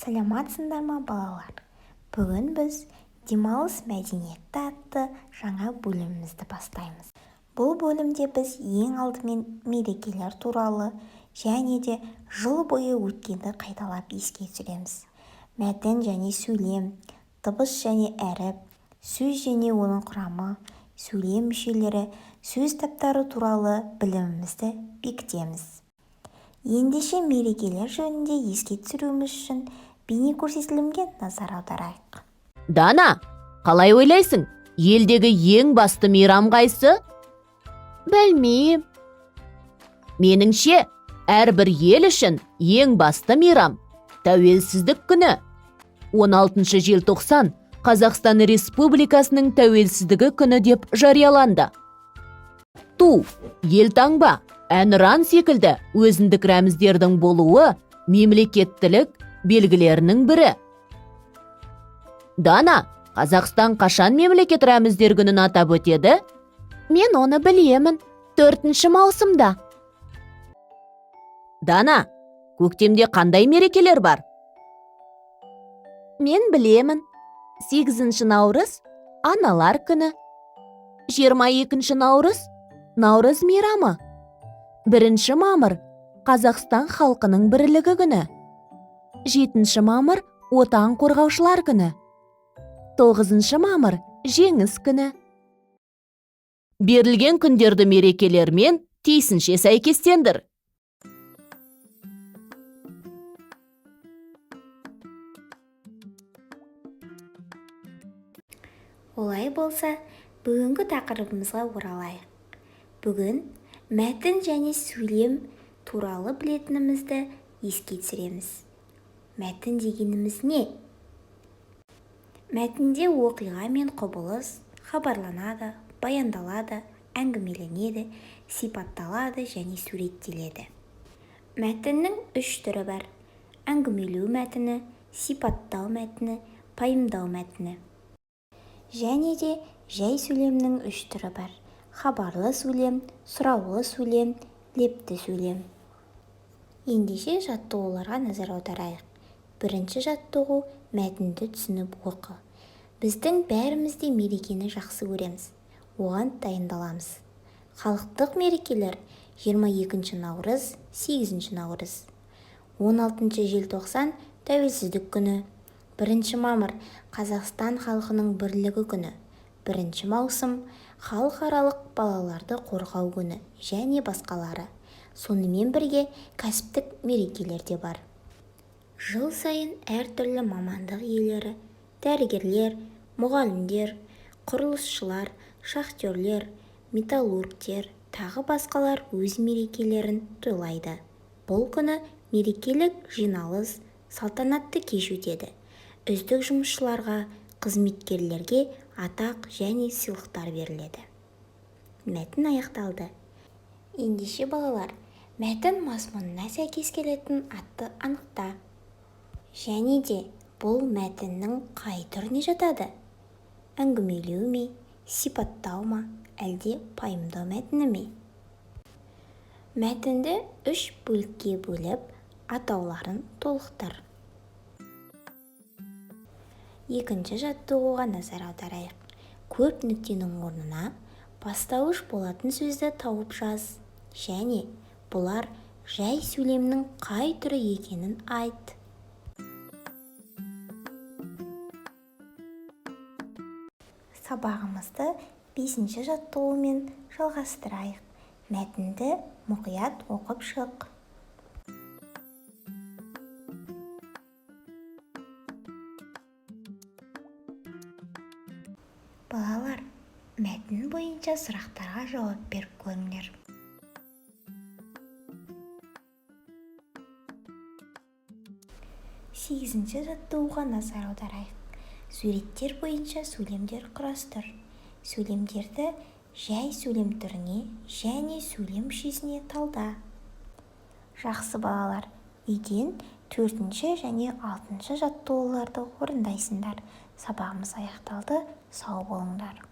Саламатсыңдар ма балалар? Бүгін біз демалыс мәдениеті атты жаңа бөлімімізді бастаймыз. Бұл бөлімде біз ең алдымен мерекелер туралы және де жыл бойы өткенді қайталап еске түсіреміз. Мәтін және сөйлем, дыбыс және әріп, сөз және оның құрамы, сөйлем мүшелері, сөз таптары туралы білімімізді бекітеміз. Ендеше мерекелер жөнінде еске түсіруіміз үшін бейне көрсетілімге назар аударайық. Дана, қалай ойлайсың? Елдегі ең басты мейрам қайсы? Білмеймін. Меніңше, әрбір ел үшін ең басты мейрам тәуелсіздік күні. 16 желтоқсан Қазақстан Республикасының тәуелсіздігі күні деп жарияланды. Ту, елтаңба, әнұран секілді өзіндік рәміздердің болуы мемлекеттілік белгілерінің бірі. Дана, Қазақстан қашан мемлекет рәміздер күнін атап өтеді? Мен оны білемін. 4 маусымда. Дана, көктемде қандай мерекелер бар? Мен білемін. 8 наурыз аналар күні. 22 наурыз Наурыз мейрамы. 1 мамыр Қазақстан халқының бірлігі күні. 7 мамыр отан қорғаушылар күні. 9 мамыр жеңіс күні. Берілген күндерді мерекелермен тиісінше сәйкестендір. Олай болса, бүгінгі тақырыбымызға оралайық. Бүгін мәтін және сөйлем туралы білетінімізді еске түсіреміз. Мәтін дегеніміз не? Мәтінде оқиға мен құбылыс хабарланады, баяндалады, әңгімеленеді, сипатталады және суреттеледі. Мәтіннің 3 түрі бар: әңгімелеу мәтіні, сипаттау мәтіні, пайымдау мәтіні. Және де жай сөйлемнің 3 түрі бар: хабарлы сөйлем, сұраулы сөйлем, лепті сөйлем. Ендеше жаттығуларға назар аударайық. Бірінші жаттығу: мәтінді түсініп оқы. Біздің бәрімізде мерекені жақсы көреміз. Оған дайындаламыз. Халықтық мерекелер 22 наурыз, 8 наурыз. 16 желтоқсан тәуелсіздік күні. 1 мамыр Қазақстан халқының бірлігі күні. 1 маусым халықаралық балаларды қорғау күні және басқалары. Сонымен бірге кәсіптік мерекелер де бар. Жыл сайын әртүрлі мамандық иелері, дәрігерлер, мұғалімдер, құрылысшылар, шахтерлер, металлургтер, тағы басқалар өз мерекелерін тойлайды. Бұл күні мерекелік жиналыс, салтанатты кеш өтеді. Үздік жұмысшыларға, қызметкерлерге атақ және сыйлықтар беріледі. Мәтін аяқталды. Ендеше балалар, мәтін мазмұнына сәйкес келетін атты анықта. Және де бұл мәтіннің қай түріне жатады? Әңгімелеу ме, сипаттау ма, әлде пайымдау мәтіні ме? Мәтінді 3 бөлікке бөліп, атауларын толықтыр. Екінші жаттығуға назар аударайық. Көп нүктенің орнына бастауыш болатын сөзді тауып жаз. Және бұлар жай сөйлемнің қай түрі екенін айт. Сабағымызды 5-ші жаттығумен жалғастырайық. Мәтінді мұқият оқып шық. Балалар, мәтін бойынша сұрақтарға жауап беріп көріңдер. Сегізінші жаттығуға назар аударайық. Суреттер бойынша сөйлемдер құрастыр. Сөйлемдерді жай сөйлем түріне және сөйлем мүшесіне талда. Жақсы балалар, үйден 4-ші және 6-ші жаттығуларды орындайсыңдар. Сабағымыз аяқталды. Сау болыңдар.